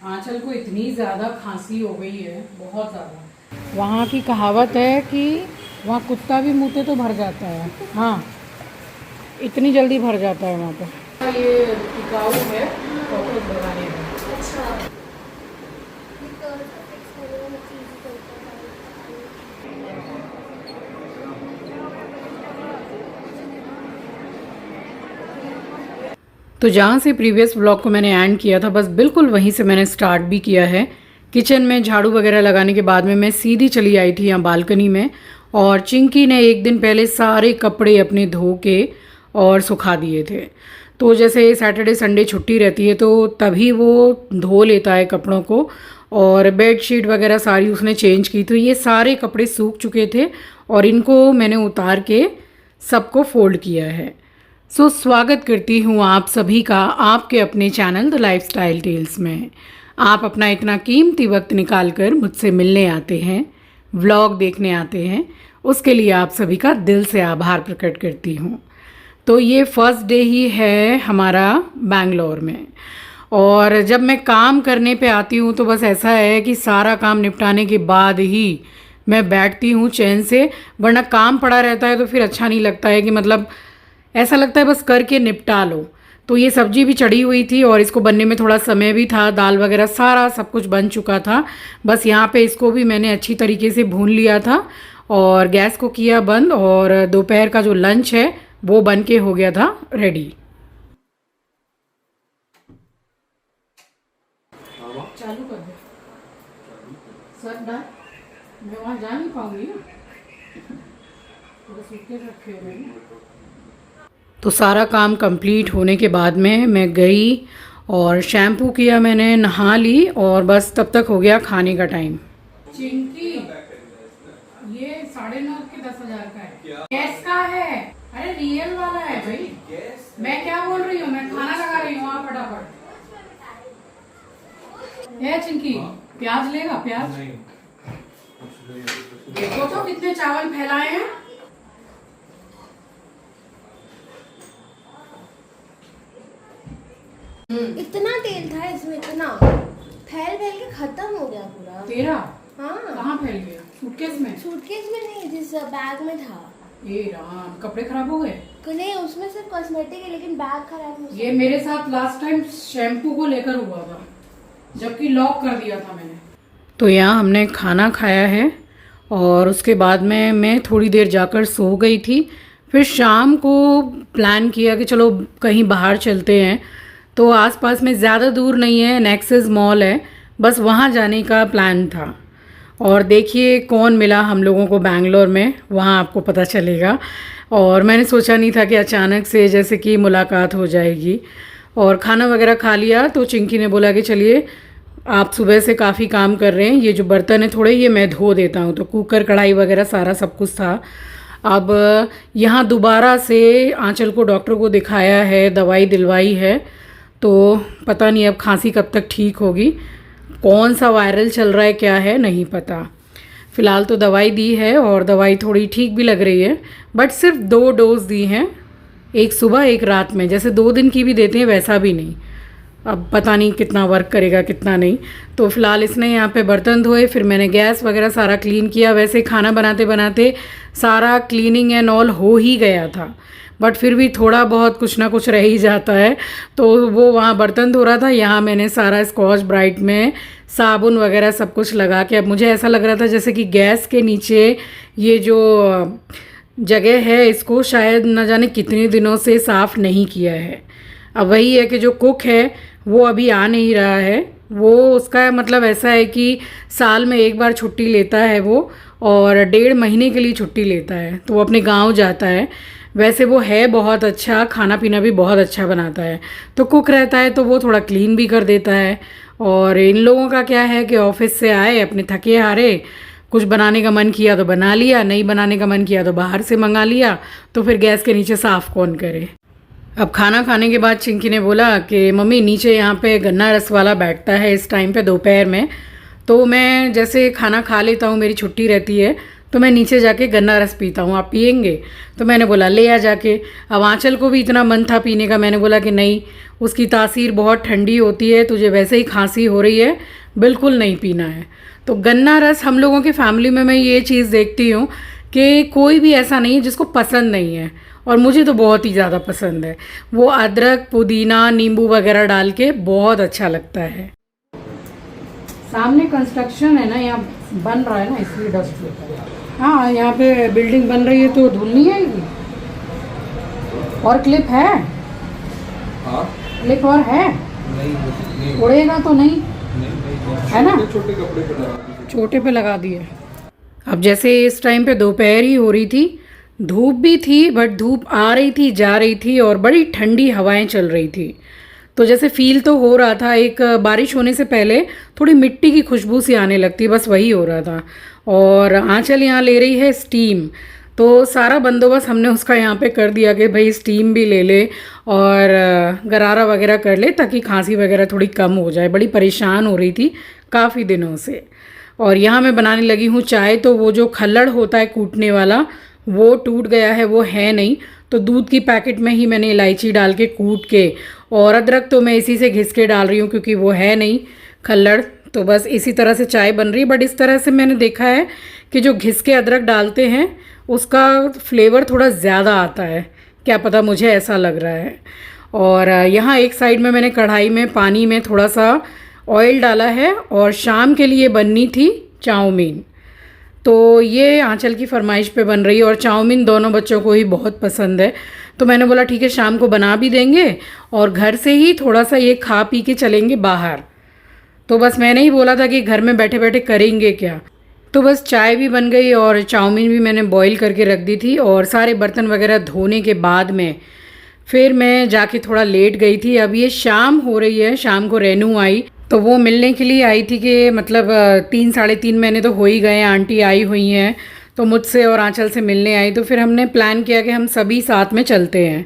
आंचल को इतनी ज़्यादा खांसी हो गई है, बहुत ज़्यादा। वहाँ की कहावत है कि वहाँ कुत्ता भी मुँहते तो भर जाता है। हाँ, इतनी जल्दी भर जाता है वहाँ पे। ये टिकाऊ है कॉकरोच भगाने में। तो जहाँ से प्रीवियस व्लॉग को मैंने एंड किया था, बस बिल्कुल वहीं से मैंने स्टार्ट भी किया है। किचन में झाड़ू वगैरह लगाने के बाद में मैं सीधी चली आई थी यहाँ बालकनी में, और चिंकी ने एक दिन पहले सारे कपड़े अपने धो के और सुखा दिए थे। तो जैसे सैटरडे संडे छुट्टी रहती है तो तभी वो धो लेता है कपड़ों को, और बेडशीट वगैरह सारी उसने चेंज की। तो ये सारे कपड़े सूख चुके थे और इनको मैंने उतार के सबको फोल्ड किया है। स्वागत करती हूँ आप सभी का आपके अपने चैनल द लाइफस्टाइल टेल्स में। आप अपना इतना कीमती वक्त निकाल कर मुझसे मिलने आते हैं, व्लॉग देखने आते हैं, उसके लिए आप सभी का दिल से आभार प्रकट करती हूँ। तो ये फर्स्ट डे ही है हमारा बैंगलोर में, और जब मैं काम करने पे आती हूँ तो बस ऐसा है कि सारा काम निपटाने के बाद ही मैं बैठती हूँ चैन से, वरना काम पड़ा रहता है तो फिर अच्छा नहीं लगता है कि मतलब ऐसा लगता है बस करके निपटा लो। तो ये सब्जी भी चढ़ी हुई थी और इसको बनने में थोड़ा समय भी था, दाल वगैरह सारा सब कुछ बन चुका था। बस यहाँ पे इसको भी मैंने अच्छी तरीके से भून लिया था और गैस को किया बंद, और दोपहर का जो लंच है वो बन के हो गया था रेडी। चालू कर दे सर, मैं वहाँ जा नहीं पाऊंगी ना, रखे हुए। तो सारा काम कंप्लीट होने के बाद में मैं गई और शैम्पू किया मैंने, नहा ली, और बस तब तक हो गया खाने का टाइम। चिंकी, ये 9.5 के 10,000 का है। गैस का है? अरे रियल वाला है भाई। मैं क्या बोल रही हूँ, मैं खाना लगा रही हूँ। आप फटाफट है। चिंकी, प्याज लेगा? प्याज देखो तो कितने चावल फैलाए हैं। इतना तेल था इसमें, इतना फैल फैल के खत्म हो गया पूरा। तेरा? हाँ। कहाँ फैल गया? सूटकेस में? सूटकेस में नहीं, जिस बैग में था। ये राम, कपड़े खराब हो गए? नहीं, उसमें सिर्फ कॉस्मेटिक है, लेकिन बैग खराब हो गया। ये मेरे साथ लास्ट टाइम शैम्पू को लेकर हुआ था, जबकि लॉक कर दिया था मैंने। तो यहाँ हमने खाना खाया है और उसके बाद में मैं थोड़ी देर जाकर सो गई थी। फिर शाम को प्लान किया कि चलो कहीं बाहर चलते हैं। तो आसपास में ज़्यादा दूर नहीं है, नेक्सेस मॉल है, बस वहाँ जाने का प्लान था। और देखिए कौन मिला हम लोगों को बैंगलोर में, वहाँ आपको पता चलेगा। और मैंने सोचा नहीं था कि अचानक से जैसे कि मुलाकात हो जाएगी। और खाना वगैरह खा लिया तो चिंकी ने बोला कि चलिए आप सुबह से काफ़ी काम कर रहे हैं, ये जो बर्तन है थोड़े ये मैं धो देता हूँ। तो कुकर कढ़ाई वगैरह सारा सब कुछ था। अब यहाँ दोबारा से आंचल को डॉक्टर को दिखाया है, दवाई दिलवाई है, तो पता नहीं अब खांसी कब तक ठीक होगी। कौन सा वायरल चल रहा है क्या है नहीं पता। फ़िलहाल तो दवाई दी है और दवाई थोड़ी ठीक भी लग रही है, बट सिर्फ 2 डोज दी हैं, एक सुबह एक रात में। जैसे 2 दिन की भी देते हैं वैसा भी नहीं। अब पता नहीं कितना वर्क करेगा कितना नहीं। तो फ़िलहाल इसने यहाँ पे बर्तन धोए, फिर मैंने गैस वगैरह सारा क्लीन किया। वैसे खाना बनाते बनाते सारा क्लीनिंग एंड ऑल हो ही गया था, बट फिर भी थोड़ा बहुत कुछ ना कुछ रह ही जाता है। तो वो वहाँ बर्तन धो रहा था, यहाँ मैंने सारा स्कॉच ब्राइट में साबुन वगैरह सब कुछ लगा के, अब मुझे ऐसा लग रहा था जैसे कि गैस के नीचे ये जो जगह है इसको शायद न जाने कितने दिनों से साफ़ नहीं किया है। अब वही है कि जो कुक है वो अभी आ नहीं रहा है। वो उसका मतलब ऐसा है कि साल में एक बार छुट्टी लेता है वो, और 1.5 महीने के लिए छुट्टी लेता है, तो वो अपने गांव जाता है। वैसे वो है बहुत अच्छा, खाना पीना भी बहुत अच्छा बनाता है। तो कुक रहता है तो वो थोड़ा क्लीन भी कर देता है। और इन लोगों का क्या है कि ऑफिस से आए अपने थके हारे, कुछ बनाने का मन किया तो बना लिया, नहीं बनाने का मन किया तो बाहर से मंगा लिया। तो फिर गैस के नीचे साफ़ कौन करे। अब खाना खाने के बाद चिंकी ने बोला कि मम्मी नीचे यहाँ पे गन्ना रस वाला बैठता है इस टाइम पे दोपहर में। तो मैं जैसे खाना खा लेता हूँ, मेरी छुट्टी रहती है, तो मैं नीचे जाके गन्ना रस पीता हूँ, आप पियेंगे? तो मैंने बोला ले आ जाके। अब आंचल को भी इतना मन था पीने का, मैंने बोला कि नहीं, उसकी तासीर बहुत ठंडी होती है, तुझे वैसे ही खांसी हो रही है, बिल्कुल नहीं पीना है। तो गन्ना रस हम लोगों की फैमिली में मैं ये चीज़ देखती हूँ कि कोई भी ऐसा नहीं है जिसको पसंद नहीं है, और मुझे तो बहुत ही ज़्यादा पसंद है। वो अदरक, पुदीना, नींबू वगैरह डाल के बहुत अच्छा लगता है। सामने कंस्ट्रक्शन है ना, यहाँ बन रहा है ना, इसलिए डस्ट होता है। हाँ, यहाँ पे बिल्डिंग बन रही है तो धूल नहीं आएगी। और क्लिप है? हाँ? क्लिप और है? नहीं, उड़ेगा तो नहीं, है ना? छोटे कपड़े पे लगा दीजिए। छोटे पे लगा दिए। अब जैसे इस टाइम पे दोपहर ही हो रही थी, धूप भी थी, बट धूप आ रही थी जा रही थी और बड़ी ठंडी हवाएं चल रही थी। तो जैसे फील तो हो रहा था, एक बारिश होने से पहले थोड़ी मिट्टी की खुशबू सी आने लगती, बस वही हो रहा था। और आंचल यहाँ ले रही है स्टीम, तो सारा बंदोबस्त हमने उसका यहाँ पे कर दिया कि भाई स्टीम भी ले ले और गरारा वगैरह कर ले, ताकि खांसी वगैरह थोड़ी कम हो जाए। बड़ी परेशान हो रही थी काफ़ी दिनों से। और यहाँ मैं बनाने लगी हूँ चाय। तो वो जो खल्लड़ होता है कूटने वाला, वो टूट गया है, वो है नहीं। तो दूध की पैकेट में ही मैंने इलायची डाल के कूट के, और अदरक तो मैं इसी से घिस के डाल रही हूँ क्योंकि वो है नहीं खल्लड़। तो बस इसी तरह से चाय बन रही है। बट इस तरह से मैंने देखा है कि जो घिस के अदरक डालते हैं उसका फ्लेवर थोड़ा ज़्यादा आता है, क्या पता, मुझे ऐसा लग रहा है। और यहाँ एक साइड में मैंने कढ़ाई में पानी में थोड़ा सा ऑयल डाला है, और शाम के लिए बननी थी चाउमीन। तो ये आंचल की फरमाइश पे बन रही है, और चाउमीन दोनों बच्चों को ही बहुत पसंद है। तो मैंने बोला ठीक है, शाम को बना भी देंगे और घर से ही थोड़ा सा ये खा पी के चलेंगे बाहर। तो बस मैंने ही बोला था कि घर में बैठे बैठे करेंगे क्या। तो बस चाय भी बन गई और चाउमीन भी मैंने बॉईल करके रख दी थी, और सारे बर्तन वगैरह धोने के बाद में फिर मैं जाके थोड़ा लेट गई थी। अब ये शाम हो रही है, शाम को रेनू आई, तो वो मिलने के लिए आई थी कि मतलब 3 साढ़े 3 महीने तो हो ही गए, आंटी आई हुई हैं, तो मुझसे और आंचल से मिलने आई। तो फिर हमने प्लान किया कि हम सभी साथ में चलते हैं।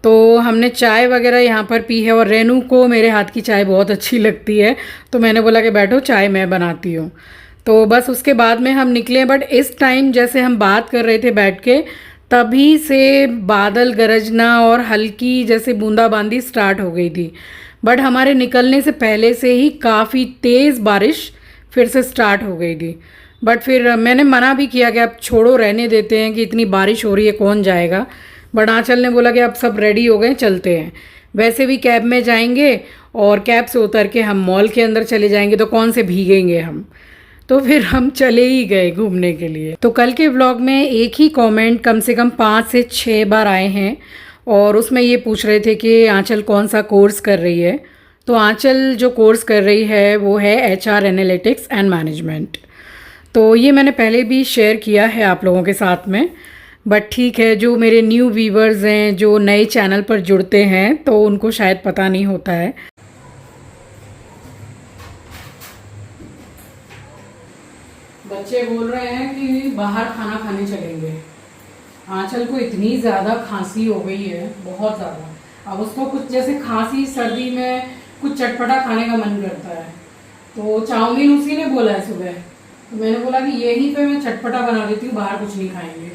तो हमने चाय वगैरह यहाँ पर पी है, और रेनू को मेरे हाथ की चाय बहुत अच्छी लगती है, तो मैंने बोला कि बैठो चाय मैं बनाती हूँ। तो बस उसके बाद में हम निकले। बट इस टाइम जैसे हम बात कर रहे थे बैठ के, तभी से बादल गरजना और हल्की जैसे बूंदाबांदी स्टार्ट हो गई थी। बट हमारे निकलने से पहले से ही काफ़ी तेज़ बारिश फिर से स्टार्ट हो गई थी। बट फिर मैंने मना भी किया कि अब छोड़ो, रहने देते हैं कि इतनी बारिश हो रही है, कौन जाएगा। बट आंचल ने बोला कि अब सब रेडी हो गए, चलते हैं। वैसे भी कैब में जाएंगे और कैब से उतर के हम मॉल के अंदर चले जाएंगे, तो कौन से भीगेंगे हम। तो फिर हम चले ही गए घूमने के लिए। तो कल के व्लॉग में एक ही कमेंट कम से कम 5 से 6 बार आए हैं, और उसमें ये पूछ रहे थे कि आंचल कौन सा कोर्स कर रही है। तो आंचल जो कोर्स कर रही है वो है HR एनालिटिक्स एंड मैनेजमेंट। तो ये मैंने पहले भी शेयर किया है आप लोगों के साथ में, बट ठीक है, जो मेरे न्यू व्यूवर्स हैं, जो नए चैनल पर जुड़ते हैं, तो उनको शायद पता नहीं होता है। बच्चे बोल रहे हैं कि बाहर खाना खाने चलेंगे। आंचल को इतनी ज़्यादा खांसी हो गई है, बहुत ज़्यादा। अब उसको कुछ जैसे खांसी सर्दी में कुछ चटपटा खाने का मन करता है। तो चाउमीन उसी ने बोला है सुबह, तो मैंने बोला कि यहीं पे मैं चटपटा बना देती हूँ, बाहर कुछ नहीं खाएंगे।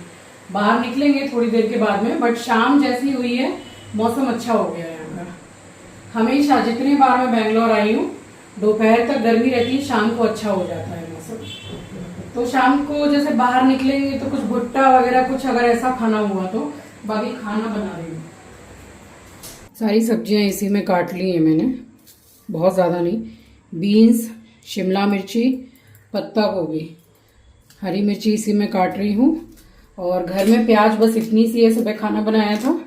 बाहर निकलेंगे थोड़ी देर के बाद में। बट शाम जैसी हुई है, मौसम अच्छा हो गया है यहाँ का। हमेशा जितनी बार मैं बेंगलोर आई हूँ, दोपहर तक गर्मी रहती है, शाम को अच्छा हो जाता है मौसम। तो शाम को जैसे बाहर निकलेंगे तो कुछ भुट्टा वगैरह कुछ अगर ऐसा खाना हुआ तो, बाकी खाना बना रही हूँ। सारी सब्जियां इसी में काट ली हैं मैंने, बहुत ज़्यादा नहीं। बीन्स, शिमला मिर्ची, पत्ता गोभी, हरी मिर्ची इसी में काट रही हूँ। और घर में प्याज बस इतनी सी है, सुबह खाना बनाया था,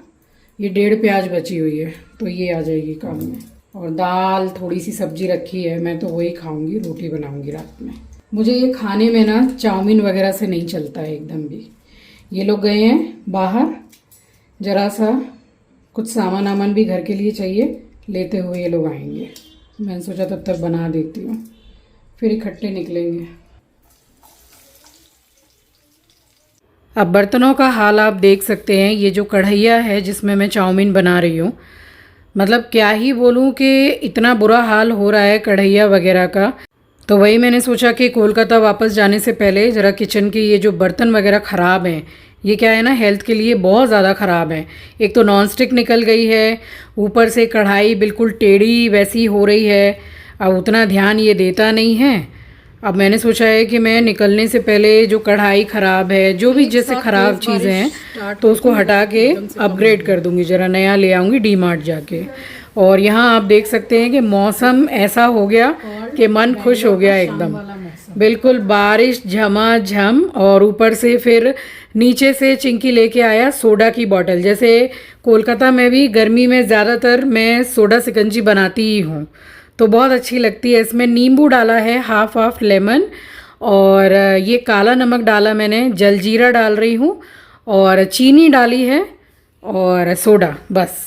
ये 1.5 प्याज बची हुई है, तो ये आ जाएगी काम में। और दाल, थोड़ी सी सब्जी रखी है, मैं तो वही खाऊंगी, रोटी बनाऊंगी रात में। मुझे ये खाने में ना चाउमीन वगैरह से नहीं चलता है एकदम भी। ये लोग गए हैं बाहर, ज़रा सा कुछ सामान आमान भी घर के लिए चाहिए, लेते हुए ये लोग आएंगे। मैंने सोचा तब तक बना देती हूँ, फिर इकट्ठे निकलेंगे। अब बर्तनों का हाल आप देख सकते हैं। ये जो कढ़ैया है जिसमें मैं चाउमीन बना रही हूँ, मतलब क्या ही बोलूँ कि इतना बुरा हाल हो रहा है कढ़ैया वगैरह का। तो वही मैंने सोचा कि कोलकाता वापस जाने से पहले ज़रा किचन के ये जो बर्तन वगैरह ख़राब हैं, ये क्या है ना, हेल्थ के लिए बहुत ज़्यादा ख़राब है। एक तो नॉन स्टिक निकल गई है, ऊपर से कढ़ाई बिल्कुल टेढ़ी वैसी हो रही है। अब उतना ध्यान ये देता नहीं है। अब मैंने सोचा है कि मैं निकलने से पहले जो कढ़ाई ख़राब है, जो भी जैसे ख़राब चीज़ें हैं, तो उसको हटा के अपग्रेड कर दूँगी, ज़रा नया ले आऊँगी डी मार्ट जाके। और यहाँ आप देख सकते हैं कि मौसम ऐसा हो गया कि मन खुश हो गया एकदम, बिल्कुल बारिश झमाझम। और ऊपर से फिर नीचे से चिंकी लेके आया सोडा की बोतल। जैसे कोलकाता में भी गर्मी में ज़्यादातर मैं सोडा सिकंजी बनाती ही हूँ, तो बहुत अच्छी लगती है। इसमें नींबू डाला है, हाफ लेमन, और ये काला नमक डाला मैंने, जलजीरा डाल रही हूँ, और चीनी डाली है, और सोडा। बस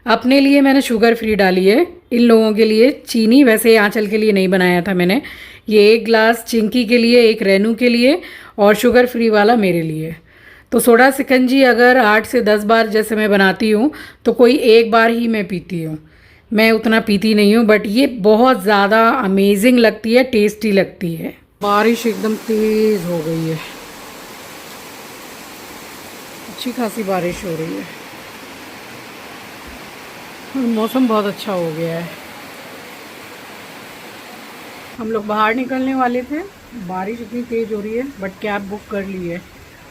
अपने लिए मैंने शुगर फ्री डाली है, इन लोगों के लिए चीनी। वैसे आंचल के लिए नहीं बनाया था मैंने। ये 1 ग्लास चिंकी के लिए, 1 रेनू के लिए, और शुगर फ्री वाला मेरे लिए। तो सोडा सिकंजी अगर 8 से 10 बार जैसे मैं बनाती हूँ, तो कोई 1 बार ही मैं पीती हूँ। मैं उतना पीती नहीं हूँ, बट ये बहुत ज़्यादा अमेजिंग लगती है, टेस्टी लगती है। बारिश एकदम तेज़ हो गई है, अच्छी खासी बारिश हो रही है। मौसम बहुत अच्छा हो गया है। हम लोग बाहर निकलने वाले थे, बारिश इतनी तेज़ हो रही है, बट कैब बुक कर ली है।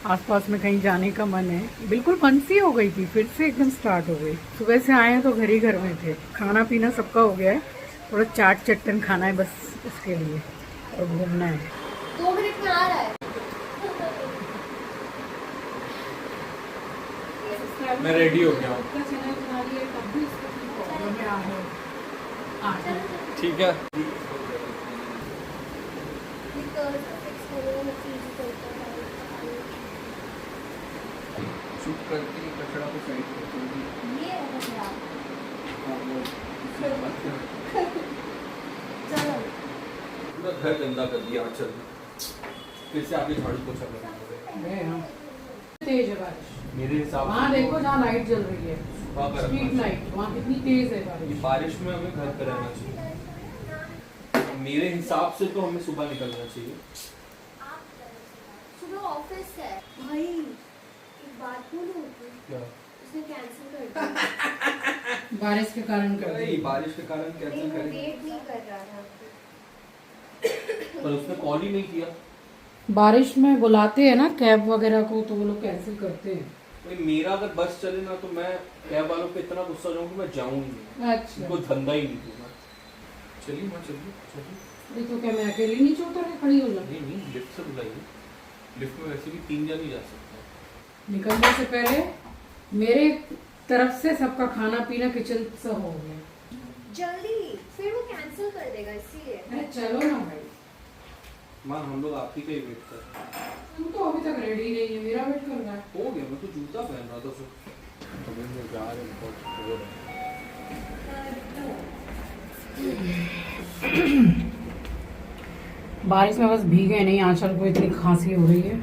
आसपास में कहीं जाने का मन है, बिल्कुल बंद सी हो गई थी, फिर से एकदम स्टार्ट हो गई। सुबह से आए हैं तो घर में थे। खाना पीना सबका हो गया है, थोड़ा चाट चट्टन खाना है बस उसके लिए, और घूमना है। 2 मिनट में आ रहा है। मैं रेडी हो गया हूँ। ठीक है। चुप करके कचरा को साइड करके ये है खराब। चलो पूरा घर गंदा कर दिया। चल फिर से आगे झाड़ू पोछा करना। तेज है बारिश मेरे हिसाब से वहाँ देखो, जहाँ लाइट जल रही है, वहाँ पर स्ट्रीट लाइट, वहाँ कितनी तेज है बारिश। बारिश में हमें घर पे रहना चाहिए। मेरे हिसाब से तो हमें सुबह निकलना चाहिए। सुबह ऑफिस है भाई। एक बात बोलूं, क्या? उसने कैंसिल कर दिया। बारिश के कारण कर नहीं, दी। बारिश के कारण कैंसिल नहीं, वो करेंगे। वेट नहीं कर रहा था। पर उसने कॉल ही नहीं किया। बारिश में बुलाते हैं ना कैब वगैरह को, तो वो लोग कैंसिल करते हैं। भाई मेरा अगर बस चले ना, तो मैं कैब वालों पे इतना गुस्सा हो जाऊँ कि मैं जाऊँ ही नहीं। अच्छा, कोई धंधा ही नहीं दूंगा। चलिए माँ, चलिए चलिए। अरे तो क्या मैं अकेली नीचे उतर के खड़ी हो जाऊँ? नहीं नहीं, लिफ्ट से बुलाइए। लिफ्ट में वैसे भी 3 जन ही जा सकते हैं। निकलने से पहले मेरे तरफ से सबका खाना पीना किचन सब हो गया। जल्दी, फिर वो कैंसिल कर देगा इसीलिए। अरे चलो ना भाई, माँ हम लोग आप ही का ही वेट कर रहे हैं। तू तो अभी तक रेडी नहीं है, मेरा वेट कर रहा है। हो गया, मैं तो जूता पहन रहा था सब। अभी मैं जा रहा हूँ, बहुत हो रहा है। बारिश में बस भीगे नहीं, आंचल को इतनी खांसी हो रही है।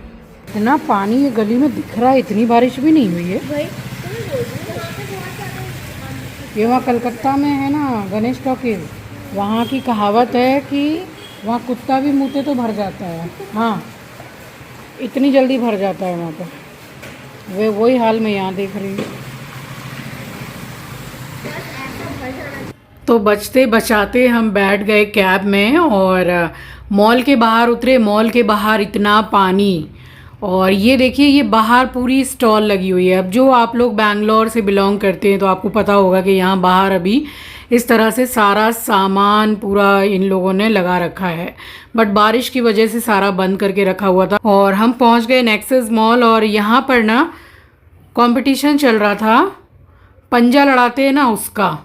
इतना पानी ये गली में दिख रहा है, इतनी बारिश भी नहीं हुई है। भाई तुम्हें बोल रही हूँ, वहाँ पे बहुत ज़्यादा ये वहाँ कलकत्ता में है ना, गणेश टॉकीज, वहाँ की कहावत है कि वहाँ कुत्ता भी मुँहते तो भर जाता है। हाँ, इतनी जल्दी भर जाता है वहाँ पर। वे वही हाल मैं यहाँ देख रही हूँ। तो बचते बचाते हम बैठ गए कैब में और मॉल के बाहर उतरे। मॉल के बाहर इतना पानी, और ये देखिए ये बाहर पूरी स्टॉल लगी हुई है। अब जो आप लोग बैंगलोर से बिलोंग करते हैं तो आपको पता होगा कि यहाँ बाहर अभी इस तरह से सारा सामान पूरा इन लोगों ने लगा रखा है, बट बारिश की वजह से सारा बंद करके रखा हुआ था। और हम पहुँच गए नेक्सस मॉल, और यहाँ पर ना कंपटीशन चल रहा था, पंजा लड़ाते हैं ना उसका,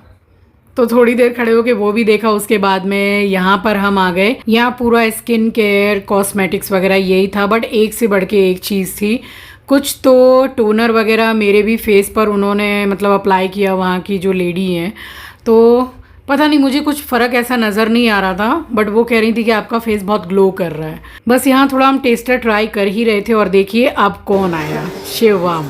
तो थोड़ी देर खड़े होके वो भी देखा। उसके बाद में यहाँ पर हम आ गए। यहाँ पूरा स्किन केयर, कॉस्मेटिक्स वगैरह यही था, बट एक से बढ़ के एक चीज़ थी। कुछ तो टोनर वगैरह मेरे भी फेस पर उन्होंने मतलब अप्लाई किया, वहाँ की जो लेडी हैं। तो पता नहीं, मुझे कुछ फ़र्क ऐसा नज़र नहीं आ रहा था, बट वो कह रही थी कि आपका फेस बहुत ग्लो कर रहा है। बस यहाँ थोड़ा हम टेस्टर ट्राई कर ही रहे थे, और देखिए अब कौन आया, शिवम।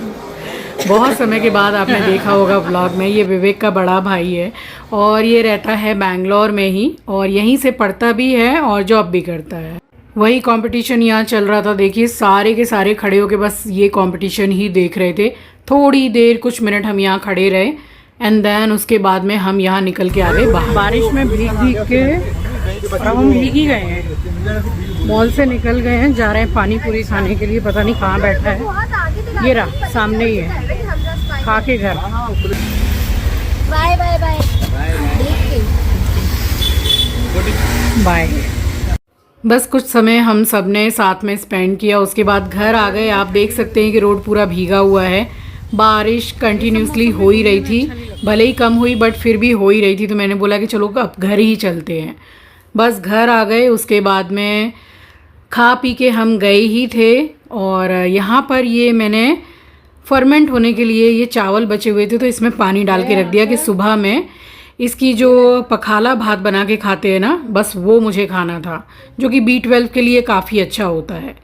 बहुत समय के बाद आपने देखा होगा व्लॉग में, ये विवेक का बड़ा भाई है और ये रहता है बैंगलोर में ही और यहीं से पढ़ता भी है और जॉब भी करता है। वही कंपटीशन यहाँ चल रहा था, देखिए सारे के सारे खड़े होके बस ये कंपटीशन ही देख रहे थे। थोड़ी देर कुछ मिनट हम यहाँ खड़े रहे एंड देन उसके बाद में हम यहाँ निकल के आ गए बाहर। बारिश में भीग भीग के और हम भीग ही गए हैं, मॉल से निकल गए हैं, जा रहे हैं पानी पूरी खाने के लिए। पता नहीं कहाँ बैठा है, ये रहा सामने ही है, खा के घर। Bye bye bye bye. बस कुछ समय हम सब ने साथ में स्पेंड किया, उसके बाद घर आ गए। आप देख सकते हैं कि रोड पूरा भीगा हुआ है, बारिश कंटिन्यूसली हो ही रही थी, भले ही कम हुई बट फिर भी हो ही रही थी। तो मैंने बोला कि चलो अब घर ही चलते हैं। बस घर आ गए, उसके बाद में खा पी के हम गए ही थे। और यहाँ पर ये मैंने फर्मेंट होने के लिए ये चावल बचे हुए थे तो इसमें पानी डाल के रख दिया कि सुबह में इसकी जो पखाला भात बना के खाते हैं ना, बस वो मुझे खाना था, जो कि B12 के लिए काफ़ी अच्छा होता है।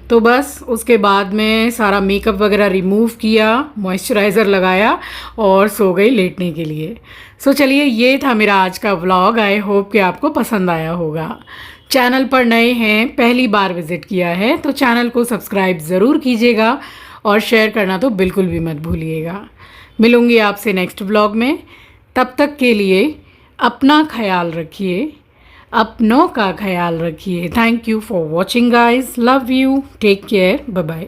तो बस उसके बाद में सारा मेकअप वगैरह रिमूव किया, मॉइस्चराइज़र लगाया और सो गई लेटने के लिए। सो चलिए, ये था मेरा आज का व्लॉग। आई होप कि आपको पसंद आया होगा। चैनल पर नए हैं, पहली बार विज़िट किया है तो चैनल को सब्सक्राइब ज़रूर कीजिएगा और शेयर करना तो बिल्कुल भी मत भूलिएगा। मिलूँगी आपसे नेक्स्ट व्लॉग में, तब तक के लिए अपना ख्याल रखिए, अपनों का ख्याल रखिए। Thank you for watching guys, love you, take care, bye bye.